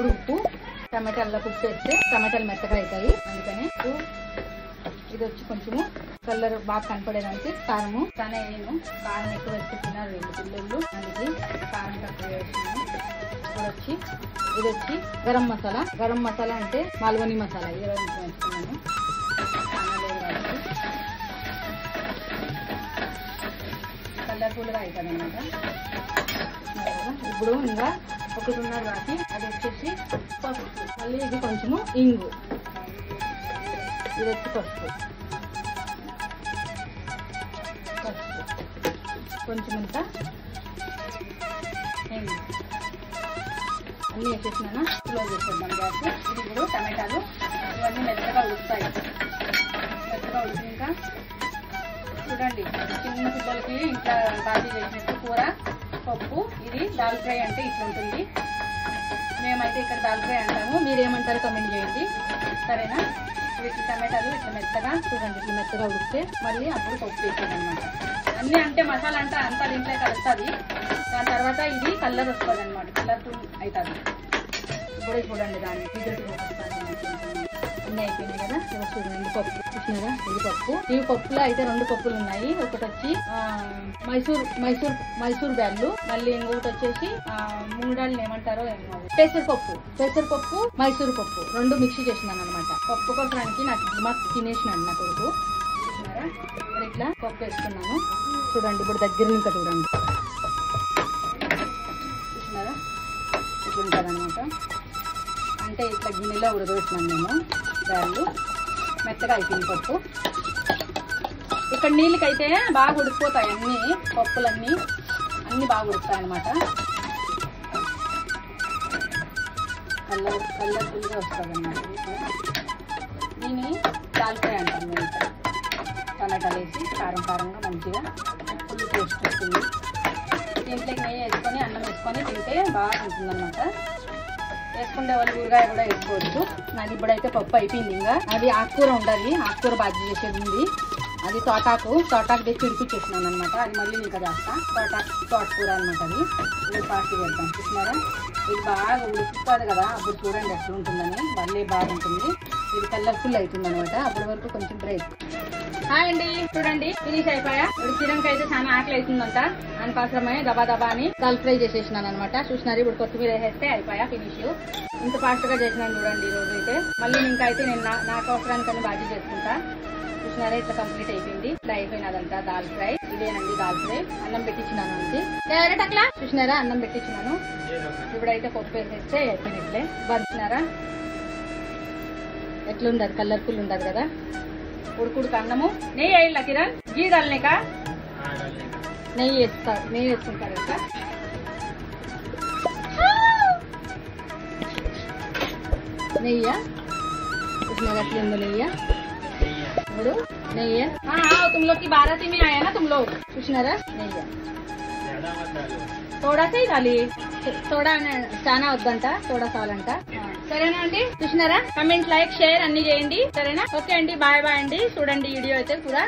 ఇప్పుడు ఉప్పు, టమాటాల్లో ఉప్పు వేస్తే టమాటాలు మెత్తగా అవుతాయి. అందుకని ఇది వచ్చి కొంచెము కలర్ బాగా కనపడేదానికి కారము కానీ నేను కారం ఎక్కువ వేస్తే తిన్నారు 2 పిల్లలు, అందుకే కారం తక్కువ వేస్తున్నాను. ఇప్పుడు ఇది వచ్చి గరం మసాలా. గరం మసాలా అంటే మాల్వని మసాలా 20 వేస్తున్నాను. కలర్ఫుల్గా అవుతుంది అన్నమాట. ఇప్పుడు ఇంకా 1.5 రాకి అది వచ్చేసి పసుపు, మళ్ళీ ఇది కొంచెము ఇంగు, ఇది వచ్చి పసుపు కొంచెం ఇంత అన్నీ వేసేసినా క్లోజ్ చేసేద్దాం గ్యాస్. ఇది ఇప్పుడు టమాటాలు ఇవన్నీ మెత్తగా ఉడుకుతాయి. మెత్తగా ఉడికినాక చూడండి చిన్న పిల్లలకి ఇంట్లో బాజీ చేసినట్టు కూర పప్పు. ఇది దాల్ ఫ్రై అంటే ఇట్లా ఉంటుంది. మేమైతే ఇక్కడ దాల్ ఫ్రై అంటాము, మీరేమంటారు కమెంట్ చేయండి, సరేనా? వీటి టమాటాలు ఇట్లా మెత్తగా చూడండి, ఇట్లా మెత్తగా ఉడికితే మళ్ళీ అప్పుడు పప్పు వేసేదన్నమాట. అన్నీ అంటే మసాలా అంటే అంతా దీంట్లో కలుస్తుంది. దాని తర్వాత ఇది కలర్ వస్తుంది అనమాట, కలర్ఫుల్ అవుతుంది. ఇప్పుడు చూడండి దాన్ని అన్నీ అయిపోయినాయి కదా. ఇప్పుడు చూడండి పప్పు చూసినారా, ఇది పప్పు. ఈ పప్పులో అయితే 2 పప్పులు ఉన్నాయి. ఒకటి వచ్చి మైసూర్ బ్యాళ్ళు, మళ్ళీ ఇంకొకటి వచ్చేసి మూడాళ్ళు ఏమంటారో ఏమో పెసరపప్పు, మైసూర్ పప్పు 2 మిక్సీ చేసినాను అనమాట. పప్పు కొట్టడానికి నాకు మాకు తినేసినాను నా కొడుకు. చూసినారా, ఇప్పుడు ఇట్లా పప్పు వేసుకున్నాను. చూడండి ఇప్పుడు దగ్గర ఇంకా చూడండి, చూసినారా ఇట్లా ఉంటుంది అనమాట. అంటే ఇట్లా గిన్నెలో ఉడకబెట్టినాను నేను. బ్యాళ్ళు మెత్తగా అయిపోయింది పప్పు. ఇక్కడ నీళ్ళకైతే బాగా ఉడికిపోతాయి అన్ని పప్పులన్నీ, అన్ని బాగా ఉడుకుతాయి అనమాట. కలర్ఫుల్గా వస్తుంది అన్నమాట. దీన్ని దాల్ ఫ్రై అంటాం మేము. ఇక్కడ టమాటాలు వేసి కారంగా మంచిగా ఫుల్ టేస్ట్ వస్తుంది. దీంట్లోకి నెయ్యి వేసుకొని అన్నం వేసుకొని తింటే బాగా ఉంటుంది అనమాట. వేసుకుంటే వాళ్ళు ఊరగాయ కూడా వేసుకోవచ్చు. నాది ఇప్పుడైతే పప్పు అయిపోయింది. ఇంకా అది ఆకుకూర ఉండాలి, ఆకుకూర బాజీ చేసేది ఉంది. అది తోటాకు తెచ్చి ఉడిపించేసినాను అనమాట. అది మళ్ళీ ఇంకా చేస్తా. తోటకూర అనమాట. అది ఇది పార్టీ పెడతాం. చూసినారా, ఇది బాగా ఉడుకుతుంది కదా, అప్పుడు చూడండి ఎట్లా ఉంటుందని, మళ్ళీ బాగుంటుంది. ఇది కలర్ఫుల్ అవుతుంది అనమాట. అప్పటి వరకు కొంచెం బ్రేక్. హాయ్ అండి, చూడండి ఫినిష్ అయిపోయా. ఇప్పుడు కిరణ్కి అయితే చాలా ఆకలి అవుతుందంట, దానికోసమే దబా అని దాల్ ఫ్రై చేసేసినాను అనమాట. చూసినారు, ఇప్పుడు కొత్తిమీర వేసేస్తే అయిపోయా ఫినిష్. ఇంత ఫాస్ట్ గా చేసినాను చూడండి ఈ రోజు అయితే. మళ్ళీ ఇంకా అయితే నేను నాకు అవసరానికని బాజీ చేసుకుంటా. చూసినారా, ఇట్లా కంప్లీట్ అయిపోయింది. ఇట్లా అయిపోయినదంట దాల్ ఫ్రై. ఇదేనండి దాల్ ఫ్రై. అన్నం పెట్టించినాను అండి. అట్లా చూసినారా, అన్నం పెట్టించినాను. ఇప్పుడైతే పప్పు వేసేస్తే అయిపోయినట్లే. బంచినారా ఎట్లుండదు, కలర్ఫుల్ ఉండదు కదా. ఉడుకుడుకు అన్నము. నెయ్యి వేయాల కిరణ్, గీ దాల్నేక నెయ్యి వేసుకుంటారు కదా. నెయ్యా उसमें रख लेंगे ఇప్పుడు నెయ్యి. तुम लोग की 12 में आया ना तुम लोग. చూసినారా నెయ్యి తోడా చేయాలి. తోడా చాలా వద్దంట, తోడా చాలంట. సరేనా అండి, చూసినారా? కమెంట్, లైక్, షేర్ అన్ని చేయండి, సరేనా? ఓకే అండి, బాయ్ అండి. చూడండి వీడియో అయితే కూడా